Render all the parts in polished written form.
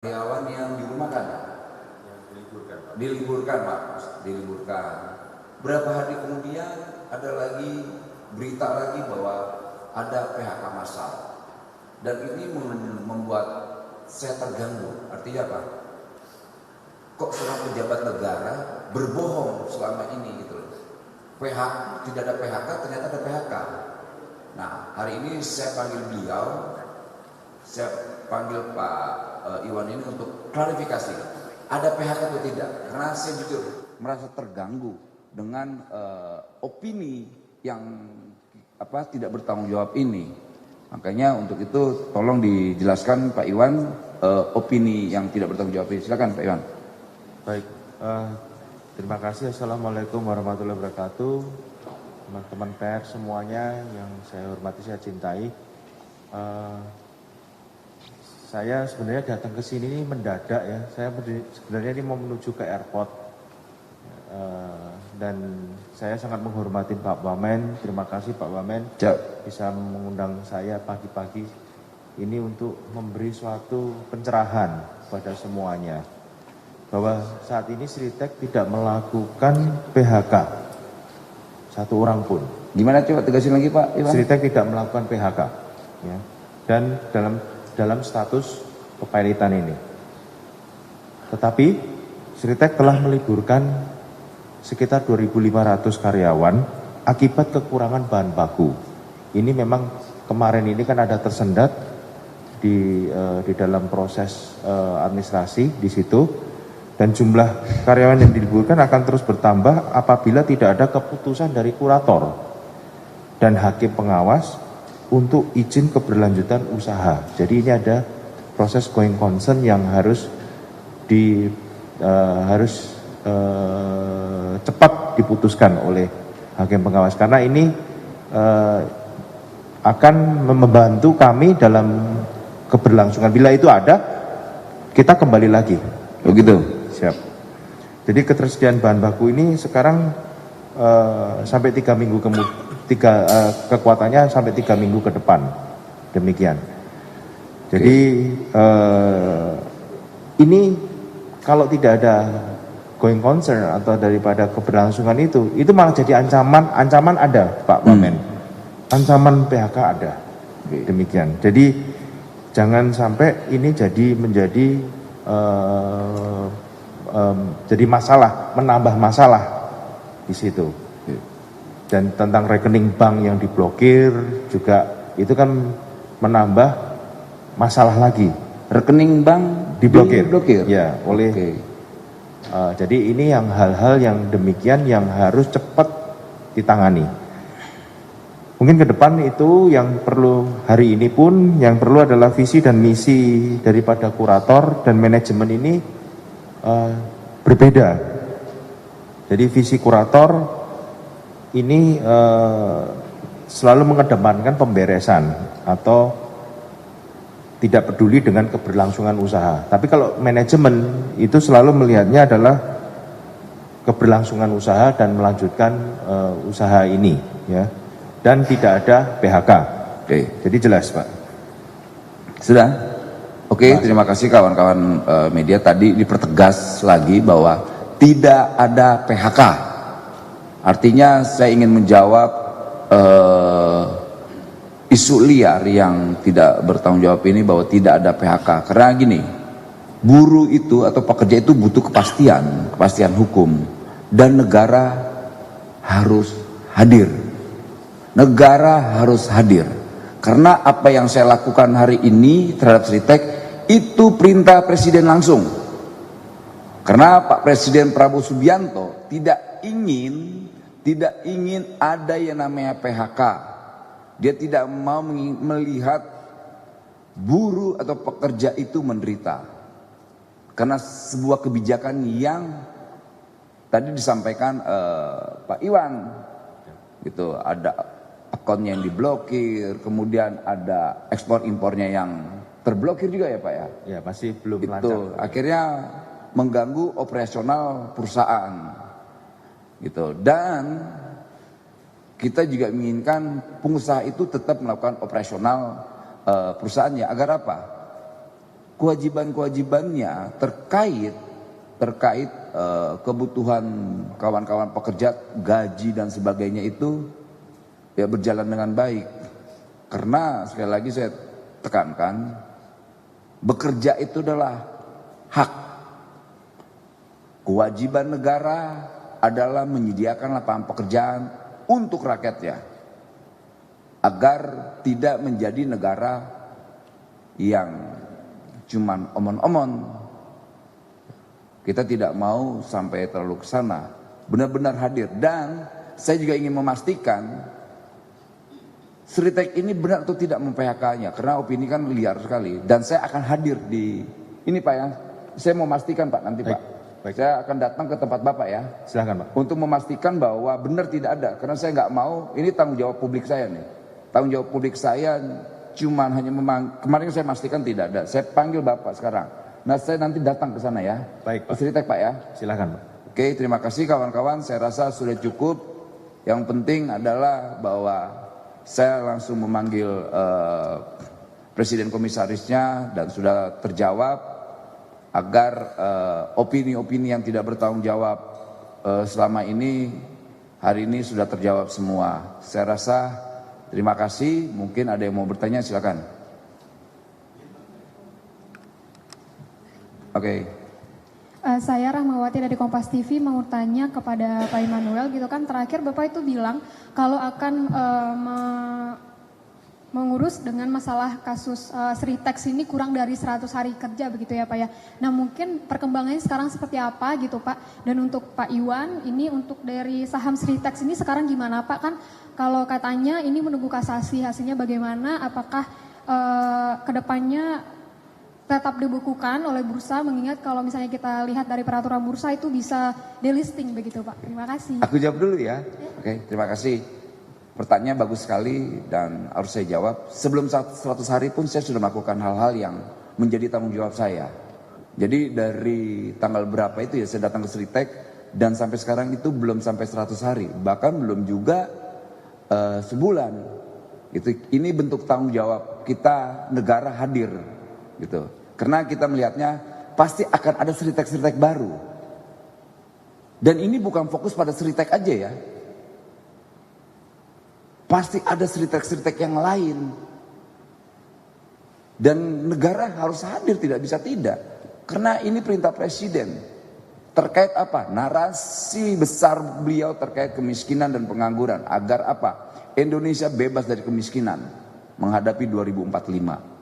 karyawan yang dirumahkan, diliburkan Pak, diliburkan. Berapa hari kemudian ada lagi berita lagi bahwa ada PHK massal, dan ini membuat saya terganggu. Artinya apa? Kok seorang pejabat negara berbohong selama ini gitu loh. Tidak ada PHK, ternyata ada PHK. Nah, hari ini saya panggil beliau, saya panggil Pak Iwan ini untuk klarifikasi, ada PHK atau tidak? Karena saya jujur merasa terganggu dengan opini yang tidak bertanggung jawab ini. Makanya untuk itu tolong dijelaskan Pak Iwan opini yang tidak bertanggung jawab ini. Silakan Pak Iwan. Baik, terima kasih. Assalamualaikum warahmatullahi wabarakatuh. Teman-teman pers semuanya yang saya hormati, saya cintai. Saya sebenarnya datang ke sini ini mendadak ya. Saya sebenarnya ini mau menuju ke airport. Dan saya sangat menghormati Pak Wamen. Terima kasih Pak Wamen bisa mengundang saya pagi-pagi ini untuk memberi suatu pencerahan kepada semuanya. Bahwa saat ini Sritek tidak melakukan PHK satu orang pun. Gimana coba tegasin lagi Pak Iwan? Sritek tidak melakukan PHK ya. Dan dalam status kepailitan ini. Tetapi Sritek telah meliburkan sekitar 2.500 karyawan akibat kekurangan bahan baku. Ini memang kemarin ini kan ada tersendat di dalam proses administrasi di situ, dan jumlah karyawan yang diliburkan akan terus bertambah apabila tidak ada keputusan dari kurator dan hakim pengawas untuk izin keberlanjutan usaha. Jadi ini ada proses going concern yang harus cepat diputuskan oleh hakim pengawas, karena ini akan membantu kami dalam keberlangsungan. Bila itu ada, kita kembali lagi. Begitu. Siap. Jadi ketersediaan bahan baku ini sekarang sampai 3 minggu kemudian. Kekuatannya sampai 3 minggu ke depan, demikian. Jadi ini kalau tidak ada going concern atau daripada keberlangsungan itu malah jadi ancaman ada Pak Wamen, ancaman PHK ada, demikian. Jadi jangan sampai ini jadi masalah, menambah masalah di situ. Dan tentang rekening bank yang diblokir juga itu kan menambah masalah lagi. Rekening bank diblokir? Ya, oleh. Jadi ini yang hal-hal yang demikian yang harus cepat ditangani. Mungkin ke depan itu yang perlu, hari ini pun yang perlu adalah visi dan misi daripada kurator dan manajemen ini berbeda. Jadi visi kurator ini selalu mengedepankan pemberesan atau tidak peduli dengan keberlangsungan usaha. Tapi kalau manajemen itu selalu melihatnya adalah keberlangsungan usaha dan melanjutkan usaha ini, ya. Dan tidak ada PHK. Oke. Jadi jelas Pak. Sudah. Oke, terima kasih kawan-kawan media. Tadi dipertegas lagi bahwa tidak ada PHK. Artinya saya ingin menjawab isu liar yang tidak bertanggung jawab ini bahwa tidak ada PHK. Karena gini, buruh itu atau pekerja itu butuh kepastian hukum, dan negara harus hadir. Negara harus hadir. Karena apa yang saya lakukan hari ini terhadap Sritek itu perintah Presiden langsung. Karena Pak Presiden Prabowo Subianto tidak ingin ada yang namanya PHK. Dia tidak mau melihat buruh atau pekerja itu menderita. Karena sebuah kebijakan yang tadi disampaikan Pak Iwan, gitu, ada akunnya yang diblokir, kemudian ada ekspor impornya yang terblokir juga ya Pak ya? Ya, masih belum lancar. Akhirnya mengganggu operasional perusahaan, gitu. Dan kita juga menginginkan pengusaha itu tetap melakukan operasional perusahaannya, agar apa? kewajiban-kewajibannya terkait kebutuhan kawan-kawan pekerja, gaji dan sebagainya itu ya berjalan dengan baik. Karena sekali lagi saya tekankan, bekerja itu adalah hak. Kewajiban negara adalah menyediakan lapangan pekerjaan untuk rakyatnya, agar tidak menjadi negara yang cuman omon-omon. Kita tidak mau sampai terlalu ke sana, benar-benar hadir. Dan saya juga ingin memastikan Sritek ini benar atau tidak mem-PHK-nya, karena opini kan liar sekali. Dan saya akan hadir di ini Pak ya. Saya mau memastikan Pak nanti Pak. Baik. Saya akan datang ke tempat Bapak ya. Silakan Pak. Untuk memastikan bahwa benar tidak ada, karena saya nggak mau, ini tanggung jawab publik saya nih. Tanggung jawab publik saya cuman hanya kemarin saya pastikan tidak ada. Saya panggil Bapak sekarang. Nah saya nanti datang ke sana ya. Baik Pak. Sritek Pak ya. Silakan Pak. Oke, terima kasih kawan-kawan. Saya rasa sudah cukup. Yang penting adalah bahwa saya langsung memanggil presiden komisarisnya dan sudah terjawab agar opini-opini yang tidak bertanggung jawab selama ini hari ini sudah terjawab semua. Saya rasa terima kasih. Mungkin ada yang mau bertanya, silakan. Oke. Saya Rahmawati dari Kompas TV mau tanya kepada Pak Immanuel gitu kan, terakhir Bapak itu bilang kalau akan mengurus dengan masalah kasus Sritek ini kurang dari 100 hari kerja begitu ya Pak ya. Nah mungkin perkembangannya sekarang seperti apa gitu Pak. Dan untuk Pak Iwan ini untuk dari saham Sritek ini sekarang gimana Pak, kan kalau katanya ini menunggu kasasi, hasilnya bagaimana, apakah kedepannya tetap dibukukan oleh bursa, mengingat kalau misalnya kita lihat dari peraturan bursa itu bisa delisting begitu Pak. Terima kasih. Aku jawab dulu ya. Oke, terima kasih. Pertanyaan bagus sekali dan harus saya jawab. Sebelum 100 hari pun saya sudah melakukan hal-hal yang menjadi tanggung jawab saya. Jadi dari tanggal berapa itu ya saya datang ke Sritek dan sampai sekarang itu belum sampai 100 hari. Bahkan belum juga sebulan. Ini bentuk tanggung jawab kita, negara hadir gitu. Karena kita melihatnya pasti akan ada Sritek baru. Dan ini bukan fokus pada Sritek aja ya. Pasti ada Sritek yang lain. Dan negara harus hadir, tidak bisa tidak. Karena ini perintah presiden. Terkait apa? Narasi besar beliau terkait kemiskinan dan pengangguran. Agar apa? Indonesia bebas dari kemiskinan menghadapi 2045.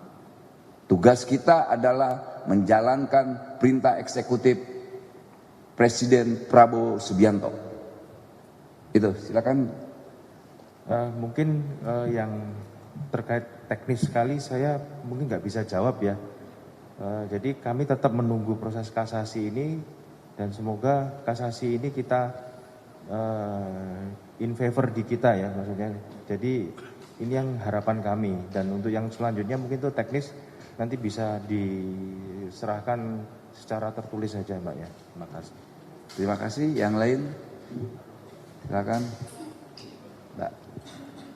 Tugas kita adalah menjalankan perintah eksekutif Presiden Prabowo Subianto. Itu, silakan. Mungkin yang terkait teknis sekali saya mungkin nggak bisa jawab ya. Jadi kami tetap menunggu proses kasasi ini dan semoga kasasi ini kita in favor di kita ya maksudnya. Jadi ini yang harapan kami, dan untuk yang selanjutnya mungkin itu teknis nanti bisa diserahkan secara tertulis saja Mbak ya. Terima kasih. Terima kasih. Yang lain? Silakan. Mbak.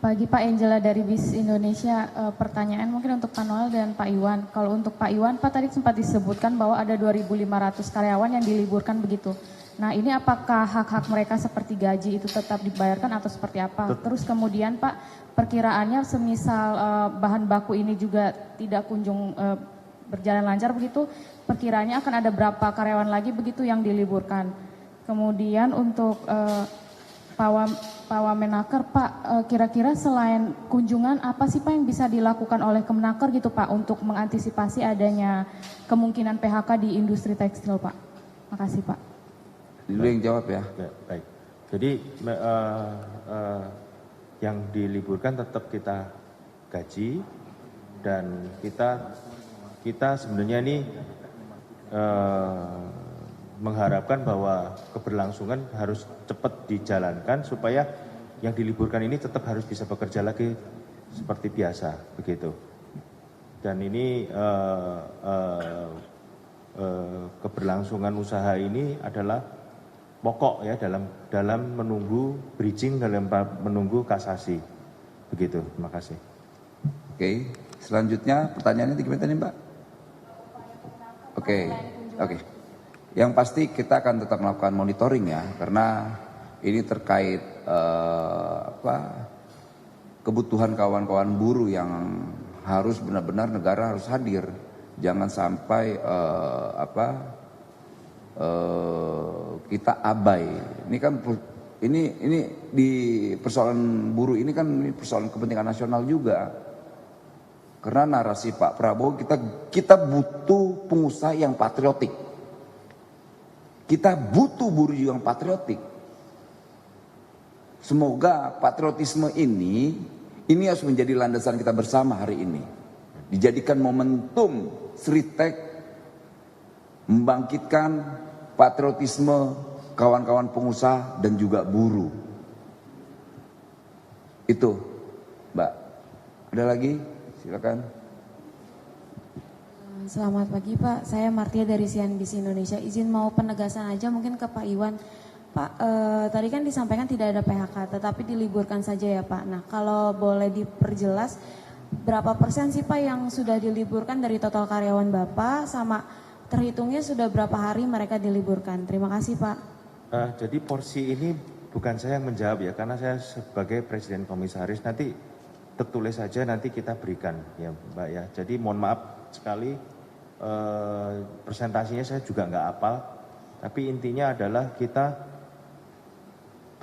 Pagi Pak, Angela dari BIS Indonesia. Pertanyaan mungkin untuk Pak Noel dan Pak Iwan. Kalau untuk Pak Iwan, Pak tadi sempat disebutkan bahwa ada 2.500 karyawan yang diliburkan begitu. Nah ini apakah hak-hak mereka seperti gaji itu tetap dibayarkan atau seperti apa? Terus kemudian Pak, perkiraannya semisal bahan baku ini juga tidak kunjung berjalan lancar begitu, perkiraannya akan ada berapa karyawan lagi begitu yang diliburkan? Kemudian untuk Pak Wamenaker, Pak, kira-kira selain kunjungan apa sih Pak yang bisa dilakukan oleh Kemenaker gitu Pak untuk mengantisipasi adanya kemungkinan PHK di industri tekstil Pak? Makasih Pak. Dulu yang jawab ya. Baik. Jadi yang diliburkan tetap kita gaji, dan kita sebenarnya ini mengharapkan bahwa keberlangsungan harus cepat dijalankan supaya yang diliburkan ini tetap harus bisa bekerja lagi seperti biasa begitu. Dan ini keberlangsungan usaha ini adalah pokok ya dalam menunggu bridging, dalam menunggu kasasi begitu. Terima kasih. Oke, selanjutnya pertanyaannya gimana tadi Mbak? Oke, oke. Yang pasti kita akan tetap melakukan monitoring ya, karena ini terkait kebutuhan kawan-kawan buruh yang harus benar-benar negara harus hadir. Jangan sampai kita abai. Ini kan ini di persoalan buruh ini kan persoalan kepentingan nasional juga. Karena narasi Pak Prabowo kita butuh pengusaha yang patriotik. Kita butuh buruh yang patriotik. Semoga patriotisme ini harus menjadi landasan kita bersama hari ini. Dijadikan momentum Sritek membangkitkan patriotisme kawan-kawan pengusaha dan juga buruh. Itu, Mbak. Ada lagi? Silakan. Selamat pagi Pak, saya Martia dari CNBC Indonesia. Izin mau penegasan aja mungkin ke Pak Iwan. Pak, tadi kan disampaikan tidak ada PHK, tetapi diliburkan saja ya Pak. Nah, kalau boleh diperjelas, berapa persen sih Pak yang sudah diliburkan dari total karyawan Bapak, sama terhitungnya sudah berapa hari mereka diliburkan? Terima kasih Pak. Jadi porsi ini bukan saya yang menjawab ya, karena saya sebagai Presiden Komisaris nanti tertulis saja nanti kita berikan ya Mbak ya. Jadi mohon maaf sekali presentasinya saya juga nggak hafal, tapi intinya adalah kita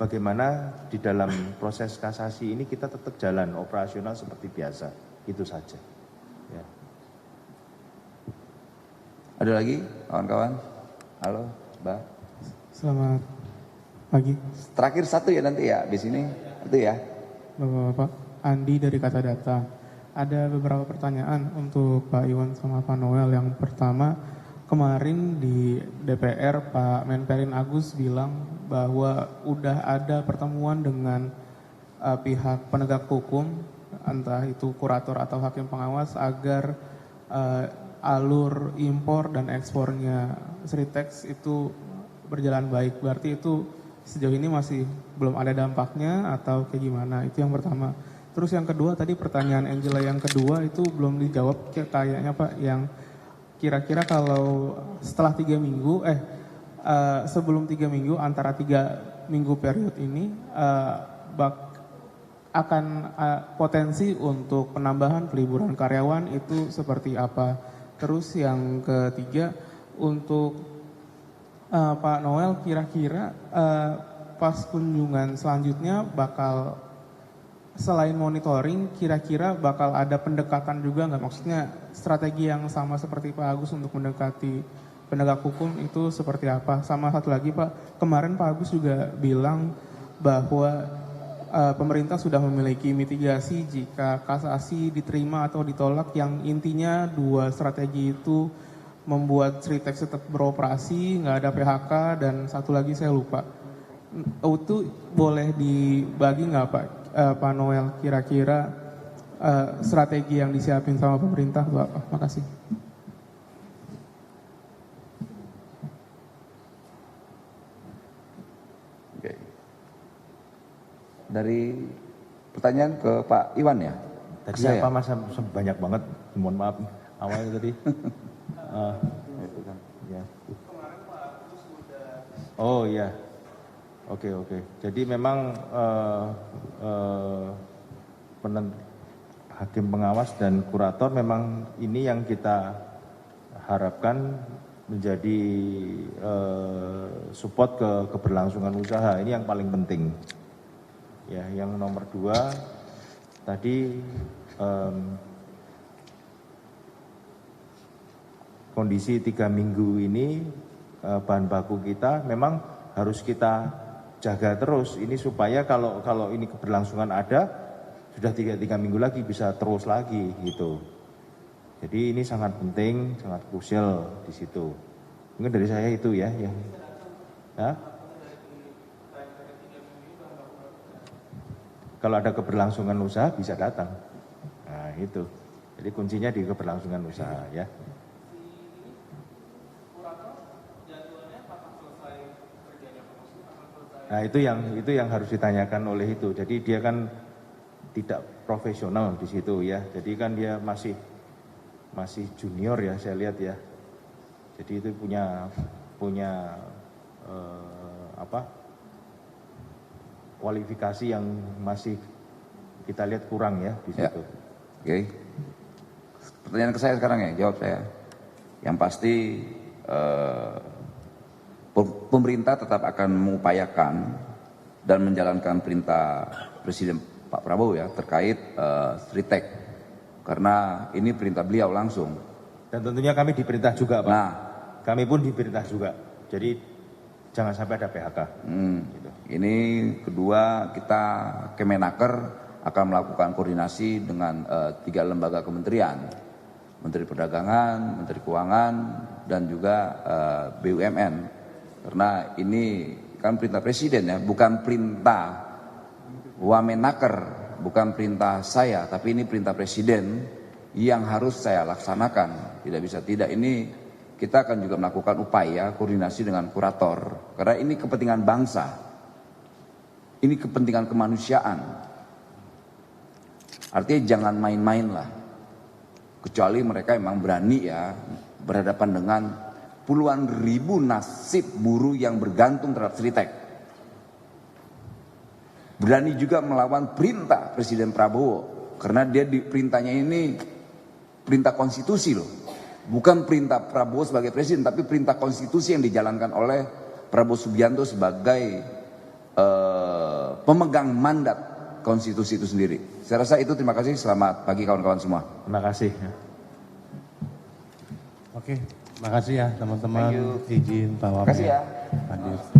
bagaimana di dalam proses kasasi ini kita tetap jalan operasional seperti biasa, itu saja. Ya. Ada lagi kawan-kawan? Halo, Mbak. Selamat pagi. Terakhir satu ya nanti ya di sini. Itu ya. Bapak-bapak, Andi dari Kata Data. Ada beberapa pertanyaan untuk Pak Iwan sama Pak Noel. Yang pertama, kemarin di DPR Pak Menperin Agus bilang bahwa udah ada pertemuan dengan pihak penegak hukum, entah itu kurator atau hakim pengawas, agar alur impor dan ekspornya Sritex itu berjalan baik. Berarti itu sejauh ini masih belum ada dampaknya atau kayak gimana? Itu yang pertama. Terus yang kedua, tadi pertanyaan Angela yang kedua itu belum dijawab kayaknya Pak, yang kira-kira kalau setelah 3 minggu, sebelum 3 minggu, antara 3 minggu period ini akan potensi untuk penambahan peliburan karyawan itu seperti apa? Terus yang ketiga, untuk Pak Noel, kira-kira pas kunjungan selanjutnya bakal selain monitoring, kira-kira bakal ada pendekatan juga nggak? Maksudnya strategi yang sama seperti Pak Agus untuk mendekati penegak hukum itu seperti apa? Sama satu lagi Pak, kemarin Pak Agus juga bilang bahwa pemerintah sudah memiliki mitigasi jika kasasi diterima atau ditolak, yang intinya 2 strategi itu membuat Sritex tetap beroperasi, nggak ada PHK, dan satu lagi saya lupa. Itu boleh dibagi nggak Pak Noel, kira-kira strategi yang disiapin sama pemerintah Pak? Makasih. Oke. Dari pertanyaan ke Pak Iwan ya? Tadi Saya. apa Mas, banyak banget, mohon maaf awalnya tadi. Ya. Oh iya. Oke. Jadi memang hakim pengawas dan kurator memang ini yang kita harapkan menjadi support ke keberlangsungan usaha. Ini yang paling penting. Ya, yang nomor 2 tadi kondisi 3 minggu ini bahan baku kita memang harus kita jaga terus ini supaya kalau ini keberlangsungan ada, sudah 3 minggu lagi bisa terus lagi gitu. Jadi ini sangat penting, sangat krusial di situ. Mungkin dari saya itu ya. Kalau ada keberlangsungan usaha bisa datang. Nah itu. Jadi kuncinya di keberlangsungan usaha ya. Nah itu yang harus ditanyakan oleh itu. Jadi dia kan tidak profesional di situ ya. Jadi kan dia masih junior ya saya lihat ya. Jadi itu punya kualifikasi yang masih kita lihat kurang ya di Ya. situ. Oke. Pertanyaan ke saya sekarang ya, jawab saya. Yang pasti pemerintah tetap akan mengupayakan dan menjalankan perintah Presiden Pak Prabowo ya terkait Sritek, karena ini perintah beliau langsung. Dan tentunya kami diperintah juga Pak. Nah, Kami pun diperintah juga. Jadi jangan sampai ada PHK. Gitu. ini kedua, kita Kemenaker akan melakukan koordinasi dengan 3 lembaga kementerian, Menteri Perdagangan, Menteri Keuangan, dan juga BUMN. Karena ini kan perintah Presiden ya, bukan perintah Wamenaker, bukan perintah saya, tapi ini perintah Presiden yang harus saya laksanakan. Tidak bisa tidak, ini kita akan juga melakukan upaya koordinasi dengan kurator. Karena ini kepentingan bangsa, ini kepentingan kemanusiaan. Artinya jangan main-main lah. Kecuali mereka memang berani ya berhadapan dengan puluhan ribu nasib buruh yang bergantung terhadap Sritek. Berani juga melawan perintah Presiden Prabowo. Karena dia perintahnya ini perintah konstitusi loh. Bukan perintah Prabowo sebagai presiden, tapi perintah konstitusi yang dijalankan oleh Prabowo Subianto sebagai pemegang mandat konstitusi itu sendiri. Saya rasa itu, terima kasih, selamat pagi kawan-kawan semua. Terima kasih. Oke, makasih ya teman-teman. Izin Pak Wamen Makasih ya. hadir.